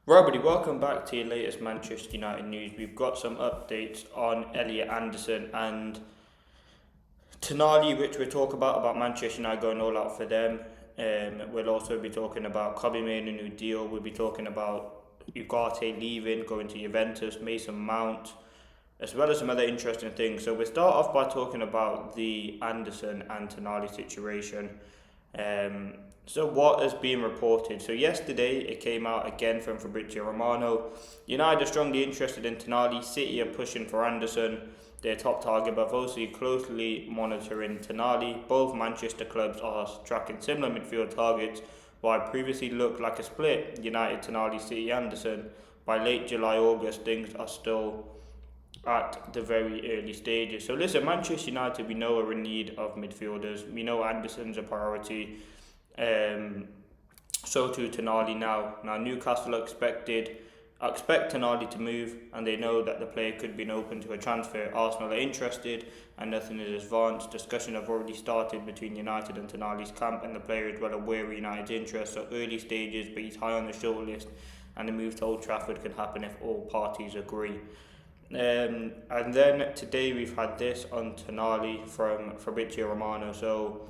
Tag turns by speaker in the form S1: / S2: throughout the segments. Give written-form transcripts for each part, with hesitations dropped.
S1: Right, buddy, welcome back to your latest Manchester United news. We've got some updates on Elliot Anderson and TONALI, which we'll talk about Manchester United going all out for them. We'll also be talking about Kobe Mainoo new deal. We'll be talking about Ugarte leaving, going to Juventus, Mason Mount, as well as some other interesting things. So we'll start off by talking about the Anderson and TONALI situation. So what has been reported? So yesterday it came out again from Fabrizio Romano. United are strongly interested in TONALI. City are pushing for Anderson, their top target, but also closely monitoring TONALI. Both Manchester clubs are tracking similar midfield targets. While it previously looked like a split, United, TONALI, City, Anderson, by late July, August, things are still at the very early stages. So listen, Manchester United, we know are in need of midfielders. We know Anderson's a priority. So too TONALI now. Now Newcastle expect TONALI to move, and they know that the player could be open to a transfer. Arsenal are interested, and nothing is advanced. Discussions have already started between United and TONALI's camp, and the player is well aware of United's interest. So early stages, but he's high on the shortlist, and the move to Old Trafford can happen if all parties agree. And then today we've had this on TONALI from Fabrizio Romano. So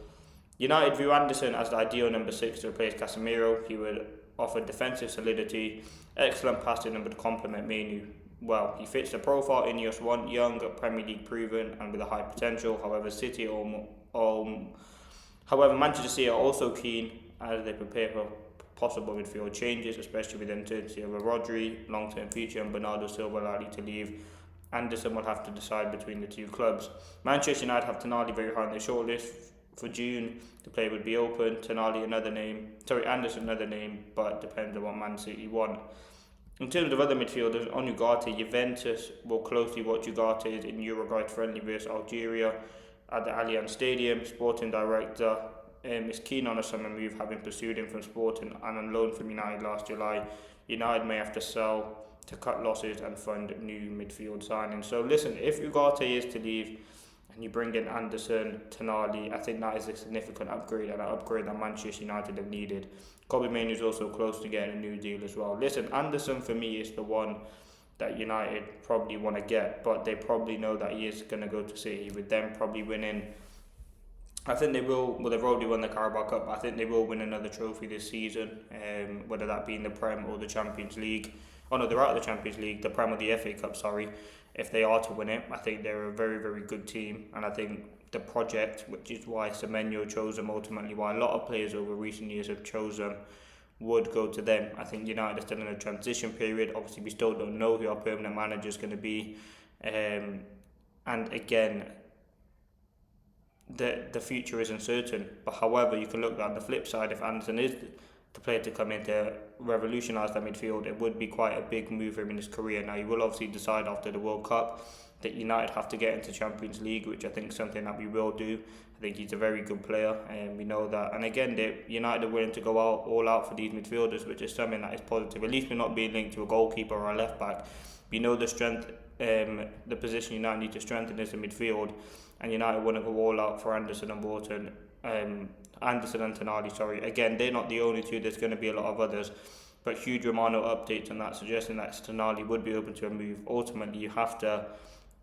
S1: United view Anderson as the ideal number 6 to replace Casemiro. He would offer defensive solidity, excellent passing, and would complement Mainoo well. He fits the profile Ineos want, young, Premier League proven, and with a high potential. However, Manchester City are also keen as they prepare for possible midfield changes, especially with uncertainty over Rodri, long-term future, and Bernardo Silva likely to leave. Anderson will have to decide between the two clubs. Manchester United have TONALI very high on their shortlist. For June, the player would be open. TONALI Anderson another name, but depends on what Man City want. In terms of other midfielders, on Ugarte, Juventus will closely watch Ugarte in Uruguay friendly versus Algeria at the Allianz Stadium. Sporting director is keen on a summer move, having pursued him from Sporting and on loan from United last July. United may have to sell to cut losses and fund new midfield signings. So listen, if Ugarte is to leave and you bring in Anderson, TONALI, I think that is a significant upgrade, and an upgrade that Manchester United have needed. Kobe Mainoo is also close to getting a new deal as well. Listen, Anderson for me is the one that United probably want to get, but they probably know that he is going to go to City, with them probably winning. I think they will. Well, they've already won the Carabao Cup, but I think they will win another trophy this season, whether that be in the Prem or the Champions League. Oh no, they're out of the Champions League, the Prem or the FA Cup, sorry. If they are to win it, I think they're a very, very good team, and I think the project, which is why Semenyo chose them ultimately, why a lot of players over recent years have chosen, would go to them. I think United are still in a transition period. Obviously, we still don't know who our permanent manager is going to be, and again, the future is uncertain. But however, you can look at the flip side. If Anderson is the player to come in to revolutionise that midfield, it would be quite a big move for him in his career. Now, he will obviously decide after the World Cup that United have to get into Champions League, which I think is something that we will do. I think he's a very good player, and we know that. And again, United are willing to go all out for these midfielders, which is something that is positive. At least we're not being linked to a goalkeeper or a left back. We know the strength, the position United need to strengthen is the midfield, and United want to go all out for Anderson and Anderson and TONALI, sorry. Again, they're not the only two, there's going to be a lot of others. But huge Romano updates on that, suggesting that TONALI would be open to a move. Ultimately, you have to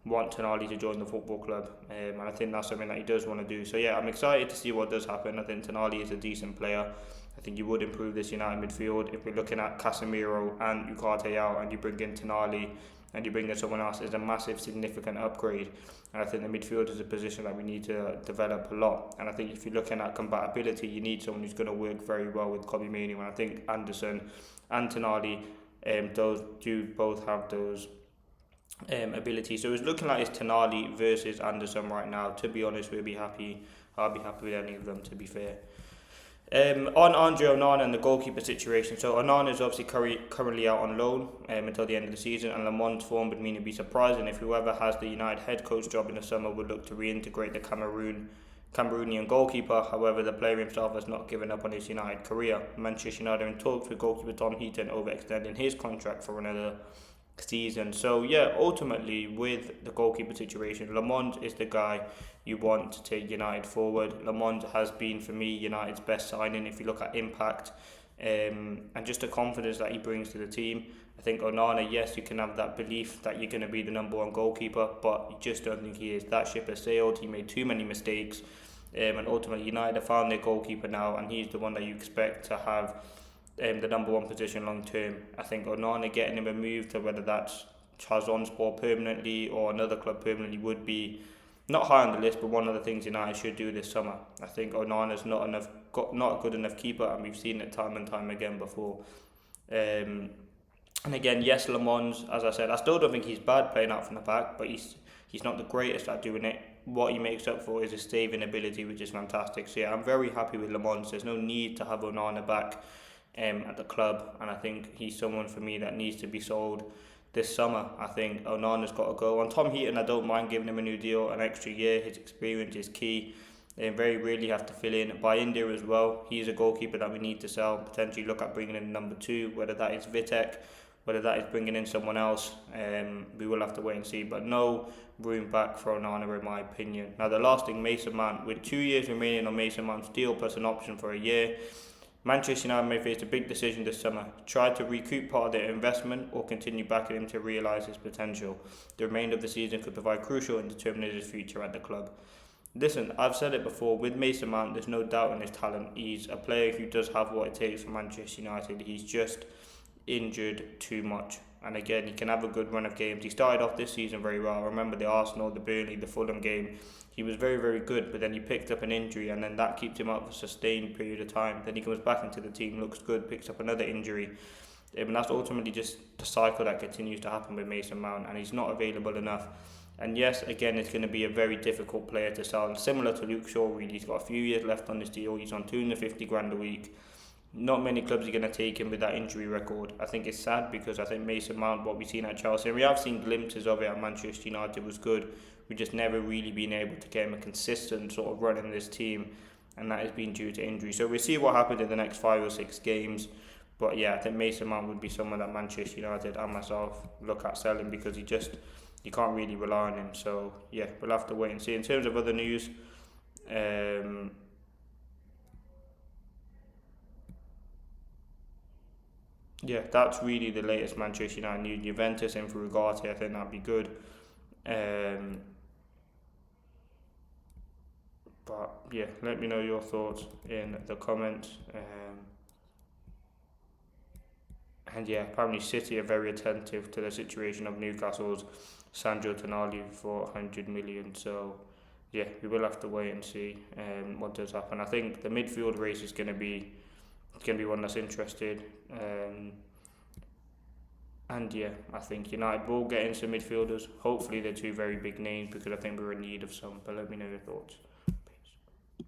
S1: want TONALI to join the football club, and I think that's something that he does want to do. So yeah, I'm excited to see what does happen. I think TONALI is a decent player. I think you would improve this United midfield. If we're looking at Casemiro and Ugarte out, and you bring in TONALI, and you bring in someone else, is a massive, significant upgrade. And I think the midfield is a position that we need to develop a lot. And I think if you're looking at compatibility, you need someone who's going to work very well with Kobe Mainoo. And I think Anderson and TONALI, those do both have those abilities. So it's looking like it's TONALI versus Anderson right now. To be honest, I'll be happy with any of them, to be fair. On Andre Onana and the goalkeeper situation. So Onana is obviously currently out on loan until the end of the season, and Lamont's form would mean it'd be surprising if whoever has the United head coach job in the summer would look to reintegrate the Cameroonian goalkeeper. However, the player himself has not given up on his United career. Manchester United are in talks with goalkeeper Tom Heaton over extending his contract for another season. So yeah, ultimately with the goalkeeper situation, Lamont is the guy you want to take United forward. Lamont has been, for me, United's best signing if you look at impact and just the confidence that he brings to the team. I think Onana, yes, you can have that belief that you're going to be the number one goalkeeper, but you just don't think he is. That ship has sailed. He made too many mistakes, and ultimately United have found their goalkeeper now, and he's the one that you expect to have the number one position long term. I think Onana getting him a move to whether that's Trabzonspor permanently or another club permanently would be not high on the list, but one of the things United should do this summer. I think Onana's not a good enough keeper, and we've seen it time and time again before. And again, yes, Le Mans, as I said, I still don't think he's bad playing out from the back, but he's not the greatest at doing it. What he makes up for is his saving ability, which is fantastic. So yeah, I'm very happy with Le Mans. There's no need to have Onana back at the club, and I think he's someone for me that needs to be sold this summer. I think Onana's got to go. On Tom Heaton, I don't mind giving him a new deal, an extra year. His experience is key. They very rarely have to fill in. By India as well, he's a goalkeeper that we need to sell. Potentially look at bringing in number 2, whether that is Vitek, whether that is bringing in someone else. We will have to wait and see. But no room back for Onana in my opinion. Now the last thing, Mason Mount. With 2 years remaining on Mason Mount's deal plus an option for a year, Manchester United may face a big decision this summer: try to recoup part of their investment or continue backing him to realise his potential. The remainder of the season could provide crucial in determining his future at the club. Listen, I've said it before, with Mason Mount, there's no doubt in his talent. He's a player who does have what it takes for Manchester United. He's just injured too much. And again, he can have a good run of games. He started off this season very well. I remember the Arsenal, the Burnley, the Fulham game. He was very, very good, but then he picked up an injury, and then that keeps him out for a sustained period of time. Then he comes back into the team, looks good, picks up another injury. And that's ultimately just the cycle that continues to happen with Mason Mount, and he's not available enough. And yes, again, it's going to be a very difficult player to sell. And similar to Luke Shaw, really, he's got a few years left on his deal. He's on 250 grand a week. Not many clubs are going to take him with that injury record. I think it's sad because I think Mason Mount, what we've seen at Chelsea, and we have seen glimpses of it at Manchester United, was good. We've just never really been able to get him a consistent sort of run in this team, and that has been due to injury. So we'll see what happens in the next 5 or 6 games. But yeah, I think Mason Mount would be someone that Manchester United and myself look at selling, because you can't really rely on him. So yeah, we'll have to wait and see. In terms of other news, yeah, that's really the latest Manchester United news. Juventus in for Ugarte, I think that'd be good. But yeah, let me know your thoughts in the comments. And yeah, apparently City are very attentive to the situation of Newcastle's Sandro Tonali for 100 million. So yeah, we will have to wait and see what does happen. I think the midfield race is going to be one that's interested. And yeah, I think United will get in some midfielders. Hopefully they're 2 very big names, because I think we're in need of some. But let me know your thoughts.